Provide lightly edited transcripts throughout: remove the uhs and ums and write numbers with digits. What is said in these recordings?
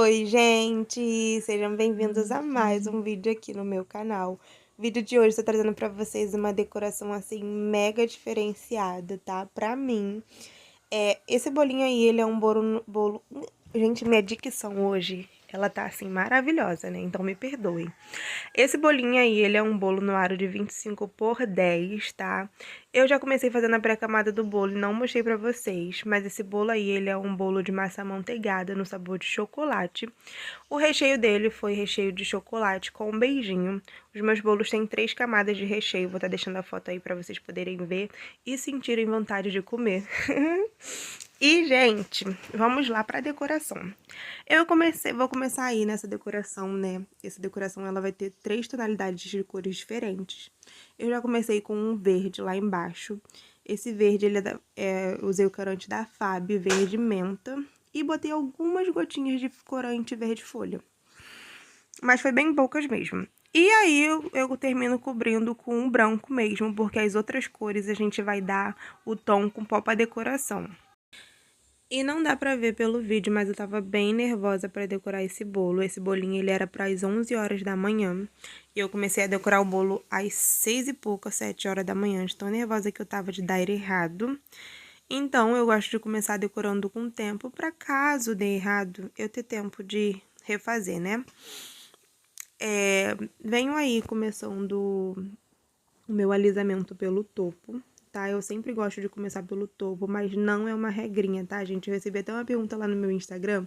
Oi, gente! Sejam bem-vindos a mais um vídeo aqui no meu canal. O vídeo de hoje eu tô trazendo pra vocês uma decoração, assim, mega diferenciada, tá? Pra mim, esse bolinho aí, ele é um bolo... Gente, minha dicção hoje, ela tá, assim, maravilhosa, né? Então me perdoem. Esse bolinho aí, ele é um bolo no aro de 25 por 10, tá? Eu já comecei fazendo a pré-camada do bolo e não mostrei pra vocês, mas esse bolo aí, ele é um bolo de massa amanteigada no sabor de chocolate. O recheio dele foi recheio de chocolate com um beijinho. Os meus bolos têm 3 camadas de recheio, vou estar deixando a foto aí pra vocês poderem ver e sentirem vontade de comer. E, gente, vamos lá pra decoração. Vou começar aí nessa decoração, né? Essa decoração, ela vai ter 3 tonalidades de cores diferentes. Eu já comecei com um verde lá embaixo. Esse verde, ele usei o corante da Fábio, verde menta. E botei algumas gotinhas de corante verde folha. Mas foi bem poucas mesmo. E aí, eu termino cobrindo com um branco mesmo, porque as outras cores a gente vai dar o tom com pó pra decoração. E não dá pra ver pelo vídeo, mas eu tava bem nervosa pra decorar esse bolo. Esse bolinho, ele era para as 11 horas da manhã. E eu comecei a decorar o bolo às 6 e pouca, 7 horas da manhã. De tão nervosa que eu tava de dar errado. Então, eu gosto de começar decorando com tempo, pra caso dê errado, eu ter tempo de refazer, né? Venho aí começando o meu alisamento pelo topo, tá? Eu sempre gosto de começar pelo topo, mas não é uma regrinha, tá, gente? Eu recebi até uma pergunta lá no meu Instagram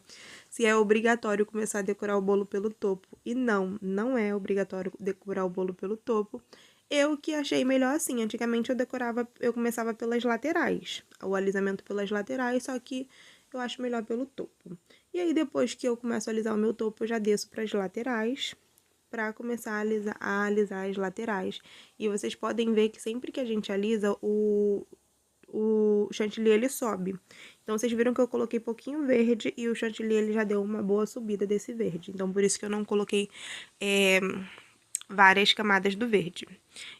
se é obrigatório começar a decorar o bolo pelo topo. E não, não é obrigatório decorar o bolo pelo topo. Eu que achei melhor assim. Antigamente eu começava pelas laterais, o alisamento pelas laterais, só que eu acho melhor pelo topo. E aí, depois que eu começo a alisar o meu topo, eu já desço para as laterais, para começar a alisar as laterais. E vocês podem ver que sempre que a gente alisa, o chantilly, ele sobe. Então, vocês viram que eu coloquei pouquinho verde e o chantilly, ele já deu uma boa subida desse verde. Então, por isso que eu não coloquei várias camadas do verde.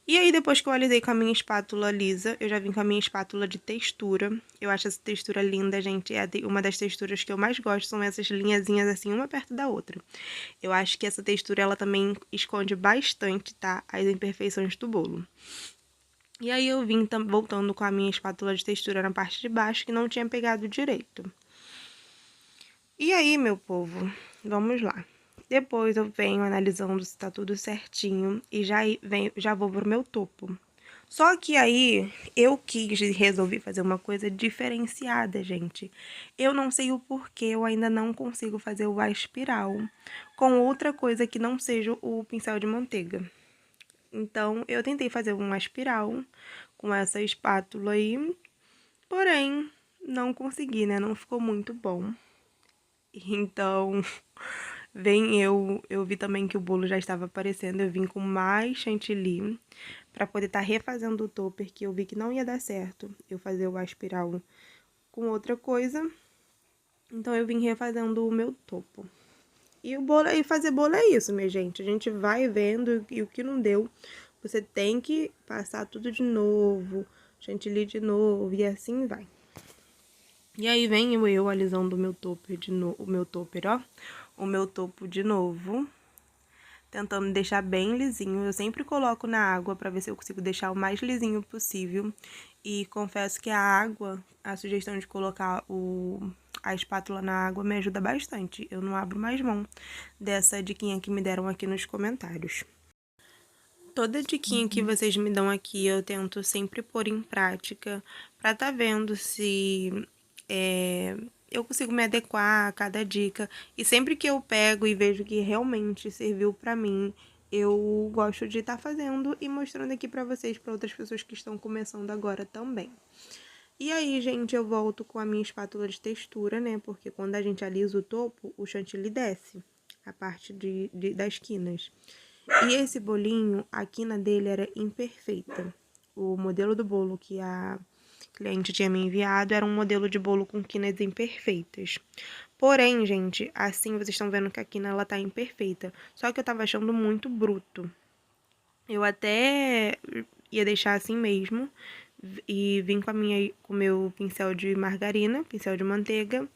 E aí, depois que eu alisei com a minha espátula lisa, eu já vim com a minha espátula de textura. Eu acho essa textura linda, gente. É uma das texturas que eu mais gosto, são essas linhazinhas assim, uma perto da outra. Eu acho que essa textura, ela também esconde bastante, tá? As imperfeições do bolo. E aí, eu vim voltando com a minha espátula de textura na parte de baixo, que não tinha pegado direito. E aí, meu povo, vamos lá. Depois eu venho analisando se tá tudo certinho e já vou pro meu topo. Só que aí eu resolvi fazer uma coisa diferenciada, gente. Eu não sei o porquê, eu ainda não consigo fazer o espiral com outra coisa que não seja o pincel de manteiga. Então, eu tentei fazer uma espiral com essa espátula aí, porém, não consegui, né? Não ficou muito bom. Então, eu vi também que o bolo já estava aparecendo, eu vim com mais chantilly para poder estar refazendo o topper, que eu vi que não ia dar certo eu fazer o espiral com outra coisa. Então, eu vim refazendo o meu topo. E fazer bolo é isso, minha gente. A gente vai vendo e o que não deu, você tem que passar tudo de novo, chantilly de novo e assim vai. E aí venho eu alisando o meu topper o meu topo de novo, tentando deixar bem lisinho. Eu sempre coloco na água pra ver se eu consigo deixar o mais lisinho possível. E confesso que a sugestão de colocar a espátula na água me ajuda bastante. Eu não abro mais mão dessa diquinha que me deram aqui nos comentários. Toda diquinha que vocês me dão aqui, eu tento sempre pôr em prática pra tá vendo se eu consigo me adequar a cada dica. E sempre que eu pego e vejo que realmente serviu pra mim, eu gosto de estar fazendo e mostrando aqui pra vocês, pra outras pessoas que estão começando agora também. E aí, gente, eu volto com a minha espátula de textura, né? Porque quando a gente alisa o topo, o chantilly desce a parte das quinas. E esse bolinho, a quina dele era imperfeita. O modelo do bolo que a cliente tinha me enviado era um modelo de bolo com quinas imperfeitas. Porém, gente, assim vocês estão vendo que a quina ela tá imperfeita. Só que eu tava achando muito bruto. Eu até ia deixar assim mesmo e vim com o meu pincel de margarina, pincel de manteiga,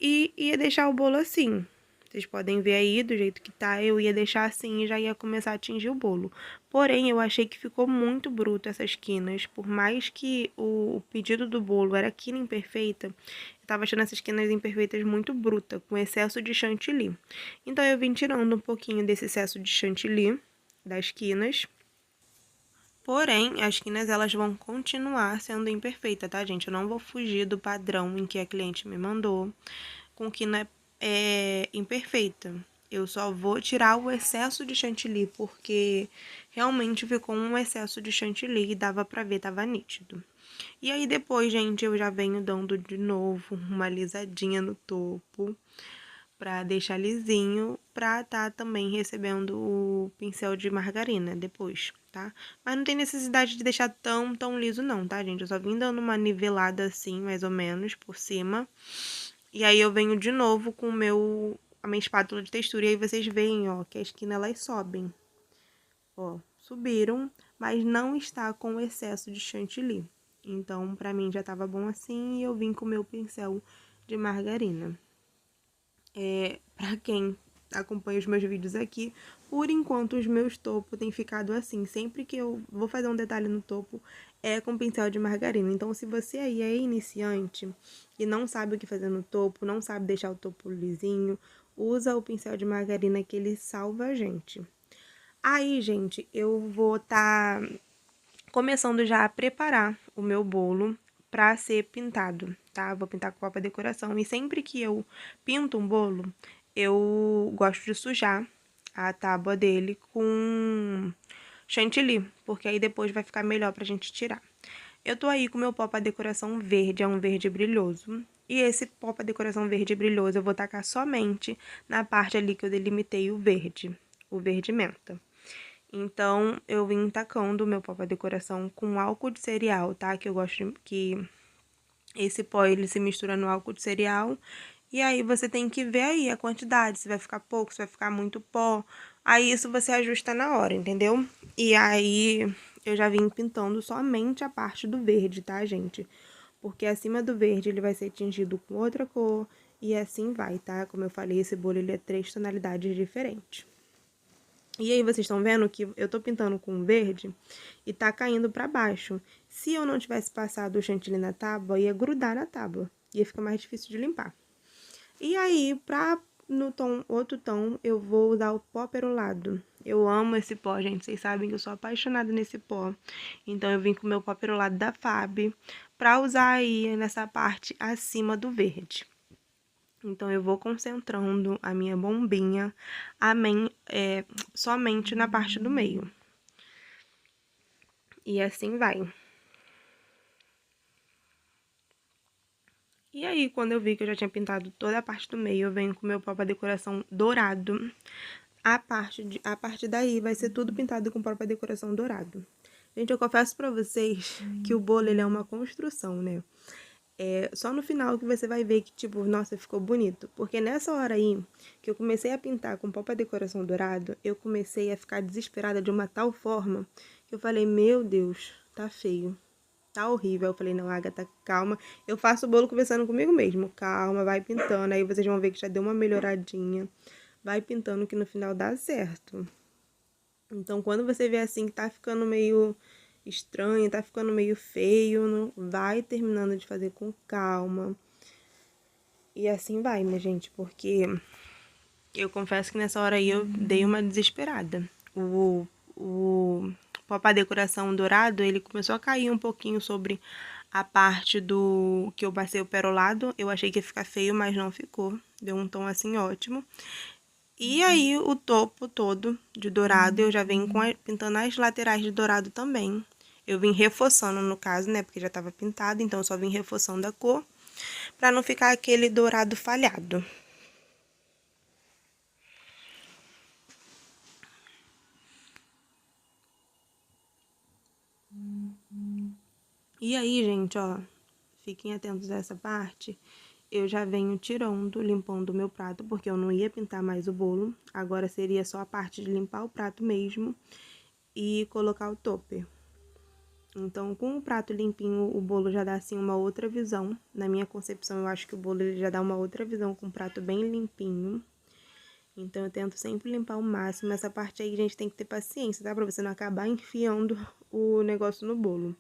e ia deixar o bolo assim. Vocês podem ver aí do jeito que tá, eu ia deixar assim e já ia começar a tingir o bolo. Porém, eu achei que ficou muito bruto essas quinas. Por mais que o pedido do bolo era quina imperfeita, eu tava achando essas quinas imperfeitas muito bruta, com excesso de chantilly. Então, eu vim tirando um pouquinho desse excesso de chantilly das quinas. Porém, as quinas elas vão continuar sendo imperfeitas, tá, gente? Eu não vou fugir do padrão em que a cliente me mandou com quina imperfeita. Eu só vou tirar o excesso de chantilly, porque realmente ficou um excesso de chantilly e dava pra ver, tava nítido. E aí depois, gente, eu já venho dando de novo uma alisadinha no topo pra deixar lisinho, pra tá também recebendo o pincel de margarina depois, tá? Mas não tem necessidade de deixar tão liso não, tá, gente? Eu só vim dando uma nivelada assim, mais ou menos, por cima. E aí eu venho de novo com a minha espátula de textura, e aí vocês veem, ó, que a esquina elas sobem. Ó, subiram, mas não está com excesso de chantilly. Então, pra mim já tava bom assim, e eu vim com o meu pincel de margarina. Pra quem acompanha os meus vídeos aqui, por enquanto os meus topos têm ficado assim. Sempre que eu vou fazer um detalhe no topo, é com pincel de margarina. Então, se você aí é iniciante e não sabe o que fazer no topo, não sabe deixar o topo lisinho, usa o pincel de margarina que ele salva a gente. Aí, gente, eu vou tá começando já a preparar o meu bolo para ser pintado, tá? Vou pintar com pó pra decoração. E sempre que eu pinto um bolo, eu gosto de sujar a tábua dele com chantilly, porque aí depois vai ficar melhor pra gente tirar. Eu tô aí com meu pó pra decoração verde, é um verde brilhoso. E esse pó pra decoração verde brilhoso eu vou tacar somente na parte ali que eu delimitei o verde menta. Então, eu vim tacando o meu pó pra decoração com álcool de cereal, tá? Que eu gosto que esse pó, ele se mistura no álcool de cereal. E aí, você tem que ver aí a quantidade, se vai ficar pouco, se vai ficar muito pó. Aí, isso você ajusta na hora, entendeu? E aí, eu já vim pintando somente a parte do verde, tá, gente? Porque acima do verde, ele vai ser tingido com outra cor. E assim vai, tá? Como eu falei, esse bolo, ele é 3 tonalidades diferentes. E aí, vocês estão vendo que eu tô pintando com verde e tá caindo pra baixo. Se eu não tivesse passado o chantilly na tábua, ia grudar na tábua. Ia ficar mais difícil de limpar. E aí, no outro tom, eu vou usar o pó perolado. Eu amo esse pó, gente. Vocês sabem que eu sou apaixonada nesse pó. Então, eu vim com o meu pó perolado da Fab pra usar aí nessa parte acima do verde. Então, eu vou concentrando a minha bombinha somente na parte do meio. E assim vai. E aí, quando eu vi que eu já tinha pintado toda a parte do meio, eu venho com o meu pó pra decoração dourado. A partir daí, vai ser tudo pintado com pó pra decoração dourado. Gente, eu confesso pra vocês que o bolo, ele é uma construção, né? Só no final que você vai ver que, tipo, nossa, ficou bonito. Porque nessa hora aí, que eu comecei a pintar com pó pra decoração dourado, eu comecei a ficar desesperada de uma tal forma que eu falei, meu Deus, tá feio. Tá horrível. Eu falei, não, Agatha, calma. Eu faço o bolo conversando comigo mesmo. Calma, vai pintando. Aí vocês vão ver que já deu uma melhoradinha. Vai pintando que no final dá certo. Então, quando você vê assim que tá ficando meio estranho, tá ficando meio feio, não vai terminando de fazer com calma. E assim vai, minha gente, porque eu confesso que nessa hora aí eu dei uma desesperada. O pó pra decoração dourado, ele começou a cair um pouquinho sobre a parte do que eu passei o perolado. Eu achei que ia ficar feio, mas não ficou. Deu um tom assim ótimo. E aí, o topo todo de dourado, eu já venho pintando as laterais de dourado também. Eu vim reforçando, no caso, né, porque já tava pintado, então eu só vim reforçando a cor, pra não ficar aquele dourado falhado. E aí, gente, ó, fiquem atentos a essa parte. Eu já venho tirando, limpando o meu prato, porque eu não ia pintar mais o bolo. Agora seria só a parte de limpar o prato mesmo e colocar o topper. Então, com o prato limpinho, o bolo já dá, assim, uma outra visão. Na minha concepção, eu acho que o bolo ele já dá uma outra visão com o prato bem limpinho. Então eu tento sempre limpar ao máximo. Essa parte aí, gente, tem que ter paciência, tá? Pra você não acabar enfiando o negócio no bolo.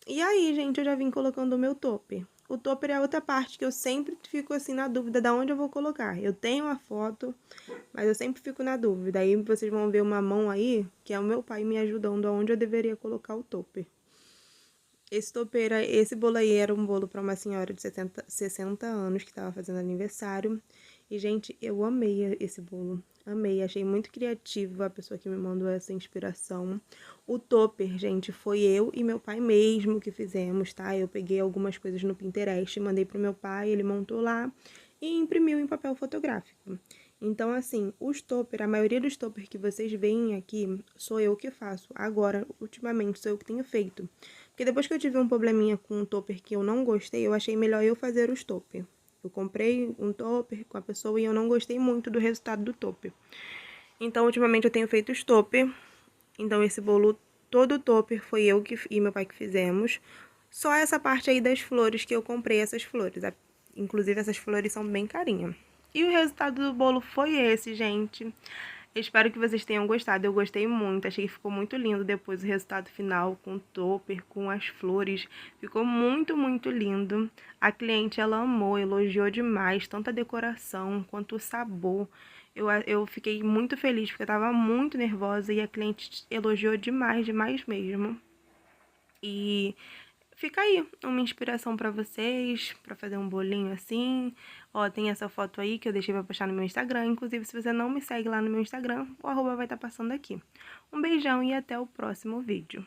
E aí, gente, eu já vim colocando o meu topper. O topper é a outra parte que eu sempre fico assim na dúvida de onde eu vou colocar. Eu tenho a foto, mas eu sempre fico na dúvida. Aí vocês vão ver uma mão aí, que é o meu pai me ajudando aonde eu deveria colocar o topper. Esse bolo aí era um bolo para uma senhora de 60 anos que estava fazendo aniversário. E, gente, eu amei esse bolo. Amei, achei muito criativo a pessoa que me mandou essa inspiração. O topper, gente, foi eu e meu pai mesmo que fizemos, tá? Eu peguei algumas coisas no Pinterest, mandei pro meu pai, ele montou lá e imprimiu em papel fotográfico. Então, assim, os topper, a maioria dos topper que vocês veem aqui, sou eu que faço. Agora, ultimamente, sou eu que tenho feito. Porque depois que eu tive um probleminha com um topper que eu não gostei, eu achei melhor eu fazer os topper. Eu comprei um topper com a pessoa e eu não gostei muito do resultado do topper. Então, ultimamente eu tenho feito os topper. Então, esse bolo, todo o topper foi eu e meu pai que fizemos. Só essa parte aí das flores que eu comprei essas flores. Inclusive, essas flores são bem carinhas. E o resultado do bolo foi esse, gente. Eu espero que vocês tenham gostado. Eu gostei muito, achei que ficou muito lindo depois o resultado final, com o topper, com as flores. Ficou muito, muito lindo. A cliente, ela amou, elogiou demais, tanto a decoração quanto o sabor. Eu fiquei muito feliz, porque eu tava muito nervosa e a cliente elogiou demais, demais mesmo. E fica aí uma inspiração pra vocês, pra fazer um bolinho assim. Ó, tem essa foto aí que eu deixei pra postar no meu Instagram. Inclusive, se você não me segue lá no meu Instagram, o arroba vai estar passando aqui. Um beijão e até o próximo vídeo.